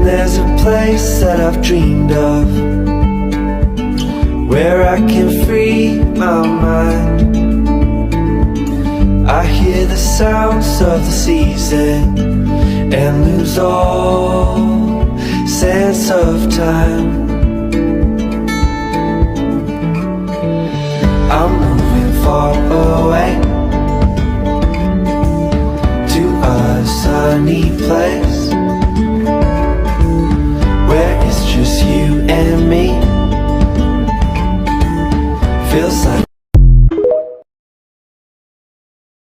there's a place that I've dreamed of, where I can free my mind. I hear the sounds of the season and lose all sense of time.